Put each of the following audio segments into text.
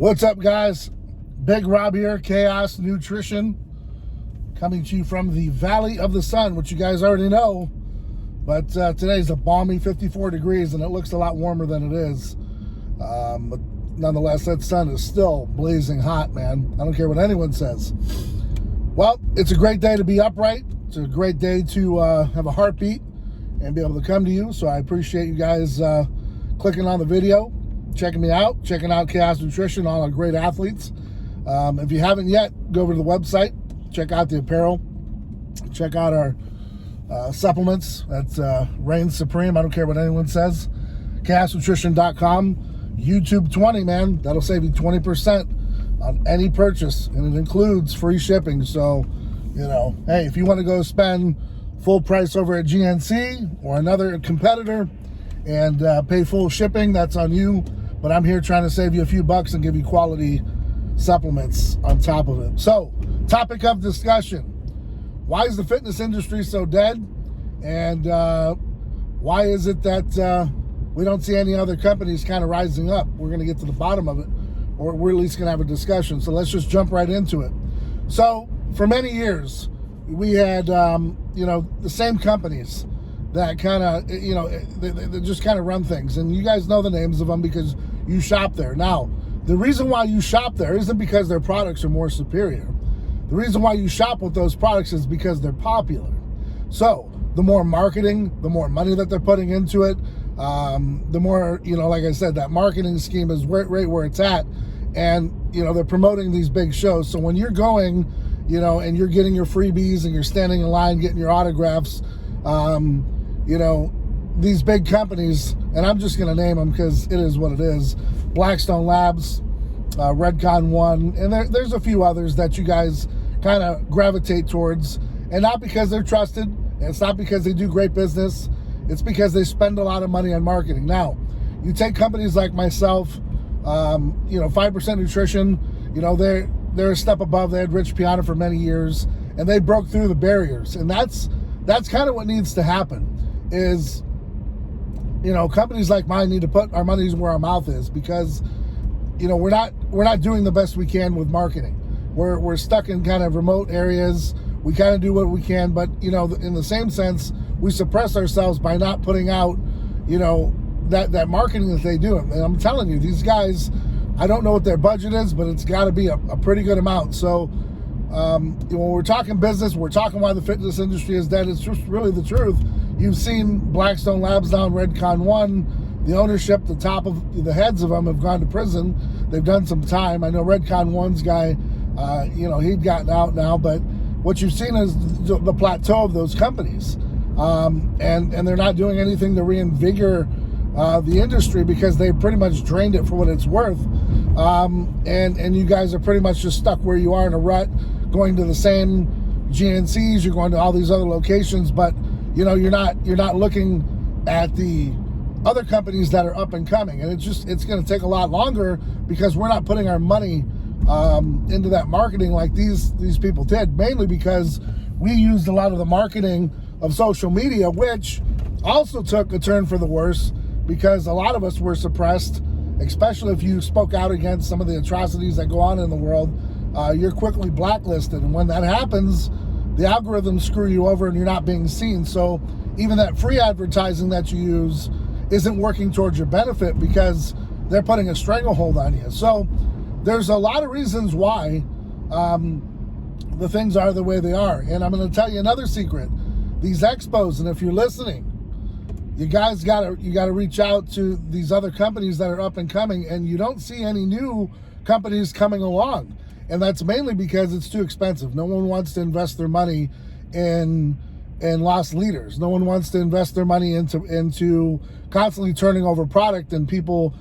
What's up, guys? Big Rob here, Chaos Nutrition, coming to you from the Valley of the Sun, which you guys already know. But today's a balmy 54 degrees, and it looks a lot warmer than it is. But nonetheless, that sun is still blazing hot, man. I don't care what anyone says. Well, it's a great day to be upright. It's a great day to have a heartbeat and be able to come to you. So I appreciate you guys clicking on the video, checking me out, checking out Chaos Nutrition, all our great athletes. If you haven't yet, go over to the website, check out the apparel, check out our supplements. That's reigns supreme. I don't care what anyone says. chaosnutrition.com. YouTube 20, man. That'll save you 20% on any purchase, and it includes free shipping. So, you know, hey, if you want to go spend full price over at GNC or another competitor and pay full shipping, that's on you. But I'm here trying to save you a few bucks and give you quality supplements on top of it. So, topic of discussion: why is the fitness industry so dead? And why is it that we don't see any other companies kind of rising up? We're going to get to the bottom of it, or we're at least going to have a discussion. So let's just jump right into it. So for many years, we had, the same companies that kind of, they just kind of run things. And you guys know the names of them because you shop there. Now, the reason why you shop there isn't because their products are more superior. The reason why you shop with those products is because they're popular. So the more marketing, the more money that they're putting into it, the more, like I said, that marketing scheme is right where it's at. And, they're promoting these big shows. So when you're going, and you're getting your freebies and you're standing in line getting your autographs, these big companies, and I'm just going to name them because it is what it is: Blackstone Labs, Redcon One, and there's a few others that you guys kind of gravitate towards. And not because they're trusted, and it's not because they do great business, it's because they spend a lot of money on marketing. Now, you take companies like myself, 5% Nutrition, they're a step above. They had Rich Piana for many years, and they broke through the barriers. And that's kind of what needs to happen is, companies like mine need to put our money where our mouth is, because, we're not doing the best we can with marketing. We're stuck in kind of remote areas. We kind of do what we can, but, in the same sense, we suppress ourselves by not putting out, that marketing that they do. And I'm telling you, these guys, I don't know what their budget is, but it's got to be a pretty good amount. So when we're talking business, we're talking why the fitness industry is dead. It's just really the truth. You've seen Blackstone Labs down, Redcon One, the ownership, the top of the heads of them have gone to prison. They've done some time. I know Redcon One's guy, he'd gotten out now, but what you've seen is the plateau of those companies. And they're not doing anything to reinvigorate the industry because they pretty much drained it for what it's worth. And you guys are pretty much just stuck where you are in a rut, going to the same GNCs, you're going to all these other locations, but you're not looking at the other companies that are up and coming. And it's going to take a lot longer because we're not putting our money into that marketing like these people did, mainly because we used a lot of the marketing of social media, which also took a turn for the worse because a lot of us were suppressed, especially if you spoke out against some of the atrocities that go on in the world. You're quickly blacklisted, and when that happens, the algorithms screw you over and you're not being seen. So even that free advertising that you use isn't working towards your benefit because they're putting a stranglehold on you. So there's a lot of reasons why the things are the way they are. And I'm going to tell you another secret. These expos, and if you're listening, you guys gotta reach out to these other companies that are up and coming, and you don't see any new companies coming along. And that's mainly because it's too expensive. No one wants to invest their money in lost leaders. No one wants to invest their money into constantly turning over product and people,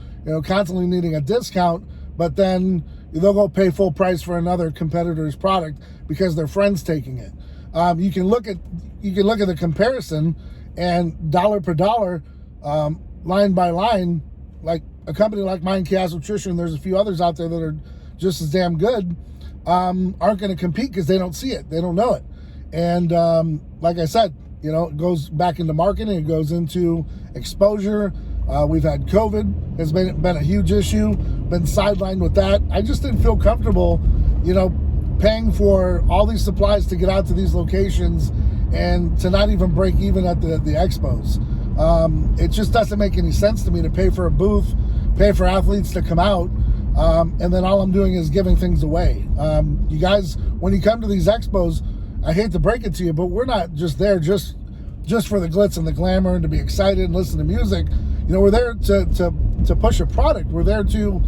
constantly needing a discount, but then they'll go pay full price for another competitor's product because their friend's taking it. You can look at the comparison, and dollar per dollar, line by line, like a company like mine, Chaos Nutrition, there's a few others out there that are just as damn good, aren't going to compete because they don't see it, they don't know it. And like I said, it goes back into marketing, it goes into exposure, We've had COVID, has been a huge issue, been sidelined with that. I just didn't feel comfortable, paying for all these supplies to get out to these locations and to not even break even at the expos. It just doesn't make any sense to me to pay for a booth, pay for athletes to come out, and then all I'm doing is giving things away. You guys, when you come to these expos, I hate to break it to you, but we're not just there just for the glitz and the glamour and to be excited and listen to music. We're there to push a product. We're there to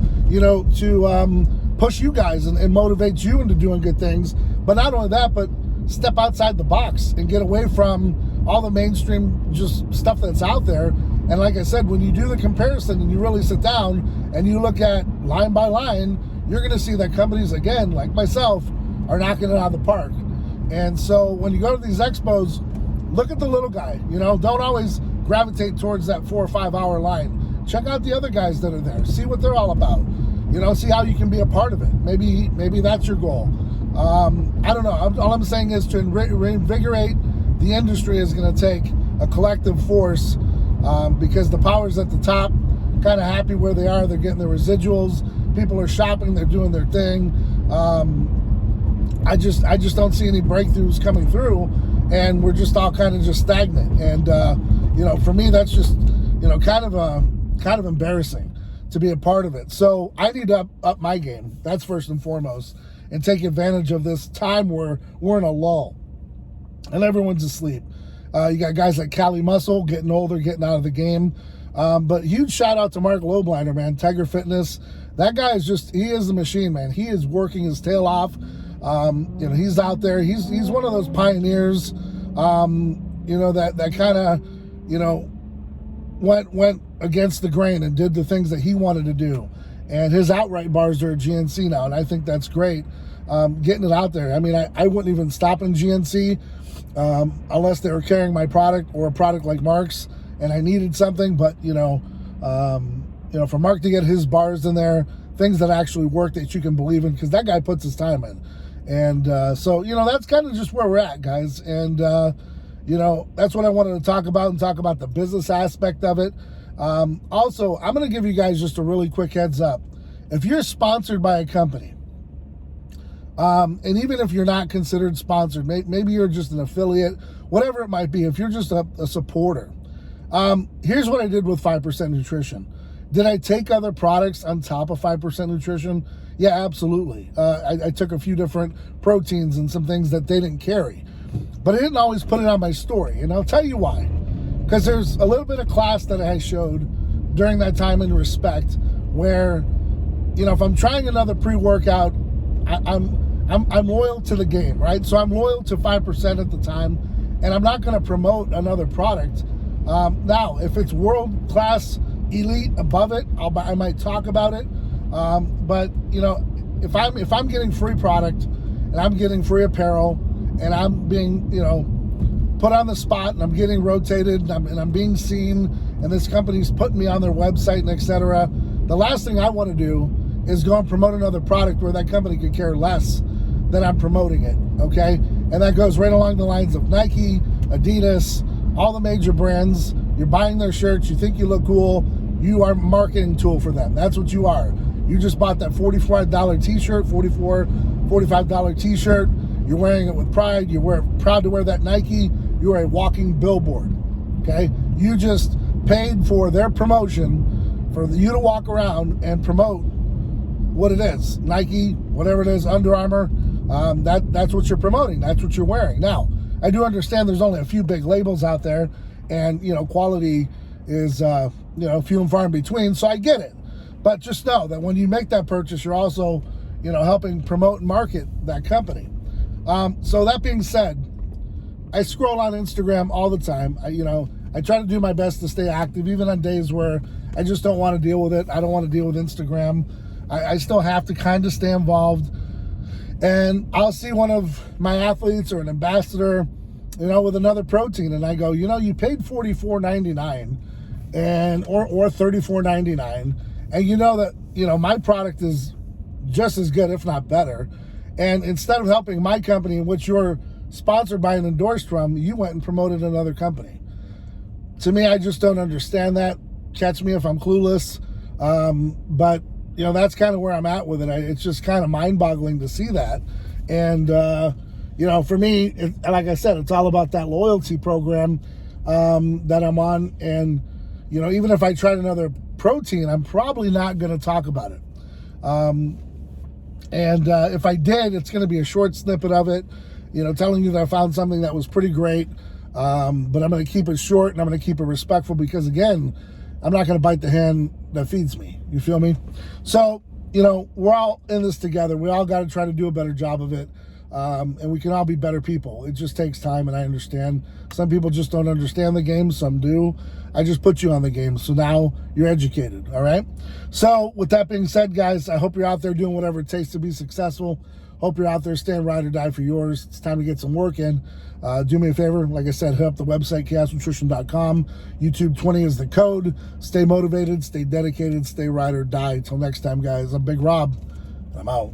push you guys and motivate you into doing good things. But not only that, but step outside the box and get away from all the mainstream just stuff that's out there. And like I said, when you do the comparison and you really sit down and you look at line by line, you're going to see that companies, again, like myself, are knocking it out of the park. And so when you go to these expos, look at the little guy. Don't always gravitate towards that 4 or 5 hour line. Check out the other guys that are there. See what they're all about. See how you can be a part of it. Maybe that's your goal. I don't know. All I'm saying is to reinvigorate the industry is going to take a collective force, because the powers at the top kind of happy where they are. They're getting their residuals. People are shopping. They're doing their thing. I just don't see any breakthroughs coming through, and we're just all kind of just stagnant. And for me, that's just kind of embarrassing to be a part of it. So I need to up my game. That's first and foremost, and take advantage of this time where we're in a lull and everyone's asleep. You got guys like Cali Muscle getting older, getting out of the game. But huge shout out to Mark Lobliner, man. Tiger Fitness. That guy he is the machine, man. He is working his tail off. He's out there. He's one of those pioneers, that kind of, went against the grain and did the things that he wanted to do. And his outright bars are at GNC now, and I think that's great. Getting it out there. I mean, I wouldn't even stop in GNC unless they were carrying my product or a product like Mark's, and I needed something. But for Mark to get his bars in there, things that actually work that you can believe in, because that guy puts his time in. And so that's kind of just where we're at, guys. And that's what I wanted to talk about, and talk about the business aspect of it. Also, I'm going to give you guys just a really quick heads up. If you're sponsored by a company, and even if you're not considered sponsored, maybe you're just an affiliate, whatever it might be, if you're just a supporter, here's what I did with 5% Nutrition. Did I take other products on top of 5% Nutrition? Yeah, absolutely. I took a few different proteins and some things that they didn't carry. But I didn't always put it on my story, and I'll tell you why. Because there's a little bit of class that I showed during that time in Respect, where, if I'm trying another pre-workout, I'm loyal to the game, right? So I'm loyal to 5% at the time, and I'm not going to promote another product. Now, if it's world-class elite above it, I might talk about it. But if I'm getting free product and I'm getting free apparel and I'm being put on the spot and I'm getting rotated and I'm being seen and this company's putting me on their website and etc., the last thing I want to do is go and promote another product where that company could care less than I'm promoting it. Okay, and that goes right along the lines of Nike, Adidas, all the major brands. You're buying their shirts, you think you look cool, you are a marketing tool for them. That's what you are. You just bought that $44 t-shirt, $45 t-shirt. You're wearing it with pride. You're proud to wear that Nike. You're a walking billboard, okay? You just paid for their promotion for you to walk around and promote what it is. Nike, whatever it is, Under Armour, that's what you're promoting. That's what you're wearing. Now, I do understand there's only a few big labels out there, and, quality is, few and far in between, so I get it. But just know that when you make that purchase, you're also, helping promote and market that company. So that being said, I scroll on Instagram all the time. I try to do my best to stay active, even on days where I just don't want to deal with it. I don't want to deal with Instagram. I still have to kind of stay involved. And I'll see one of my athletes or an ambassador, with another protein, and I go, you paid $44.99 or $34.99, and that my product is just as good, if not better. And instead of helping my company, in which you're sponsored by and endorsed from, you went and promoted another company. To me, I just don't understand that. catch me if I'm clueless. But, you know, that's kind of where I'm at with it. It's just kind of mind-boggling to see that. And, you know, for me, like I said, it's all about that loyalty program that I'm on. And, you know, even if I tried another protein, I'm probably not going to talk about it. And if I did, it's going to be a short snippet of it, you know, telling you that I found something that was pretty great. But I'm going to keep it short, and I'm going to keep it respectful because, again, I'm not going to bite the hand that feeds me. You feel me? So, you know, we're all in this together. We all got to try to do a better job of it. And we can all be better people. It just takes time, and I understand. Some people just don't understand the game. Some do. I just put you on the game, so now you're educated, all right? So with that being said, guys, I hope you're out there doing whatever it takes to be successful. Hope you're out there staying ride or die for yours. It's time to get some work in. Do me a favor. Like I said, hit up the website, chaosnutrition.com. YouTube 20 is the code. Stay motivated, stay dedicated, stay ride or die. Till next time, guys, I'm Big Rob. I'm out.